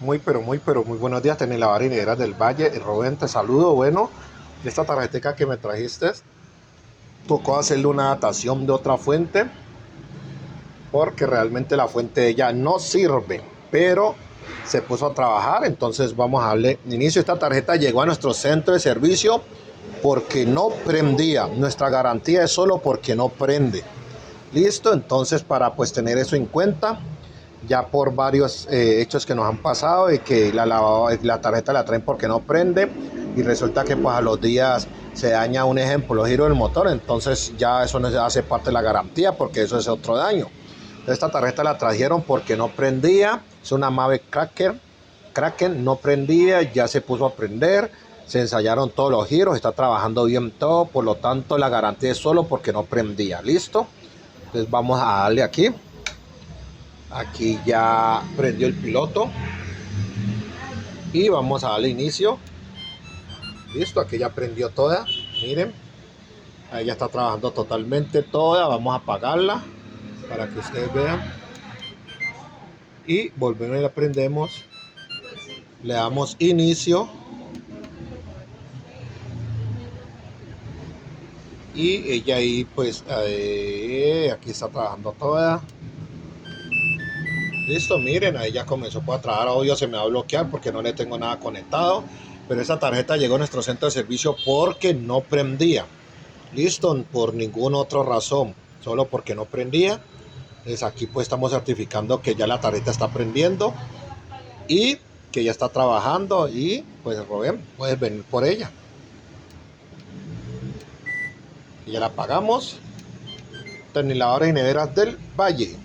Muy buenos días, Teniladores y Neveras del Valle. Rubén, te saludo. Bueno, esta tarjetita que me trajiste, tocó hacerle una adaptación de otra fuente, porque realmente la fuente de ella no sirve, pero se puso a trabajar. Entonces vamos a darle inicio. Esta tarjeta llegó a nuestro centro de servicio porque no prendía. Nuestra garantía es solo porque no prende. Listo, entonces para pues tener eso en cuenta, ya por varios hechos que nos han pasado y que la tarjeta la traen porque no prende y resulta que pues a los días se daña, un ejemplo, los giros del motor. Entonces ya eso no hace parte de la garantía porque eso es otro daño. Esta tarjeta la trajeron porque no prendía, es una Mave Kraken, no prendía, ya se puso a prender, se ensayaron todos los giros, está trabajando bien todo, por lo tanto la garantía es solo porque no prendía. Listo, entonces vamos a darle aquí. Aquí ya prendió el piloto y vamos a darle inicio. Listo, aquí ya prendió toda. Miren, ahí ya está trabajando totalmente toda. Vamos a apagarla para que ustedes vean. Y volvemos y la prendemos. Le damos inicio. Y ella ahí pues aquí está trabajando toda. Listo, miren, ahí ya comenzó a trabajar. Obvio se me va a bloquear porque no le tengo nada conectado, pero esa tarjeta llegó a nuestro centro de servicio porque no prendía. Listo, por ninguna otra razón, solo porque no prendía. Entonces aquí pues estamos certificando que ya la tarjeta está prendiendo y que ya está trabajando. Y pues Rubén, puedes venir por ella. Y ya la apagamos. Teniladores y Neveras del Valle.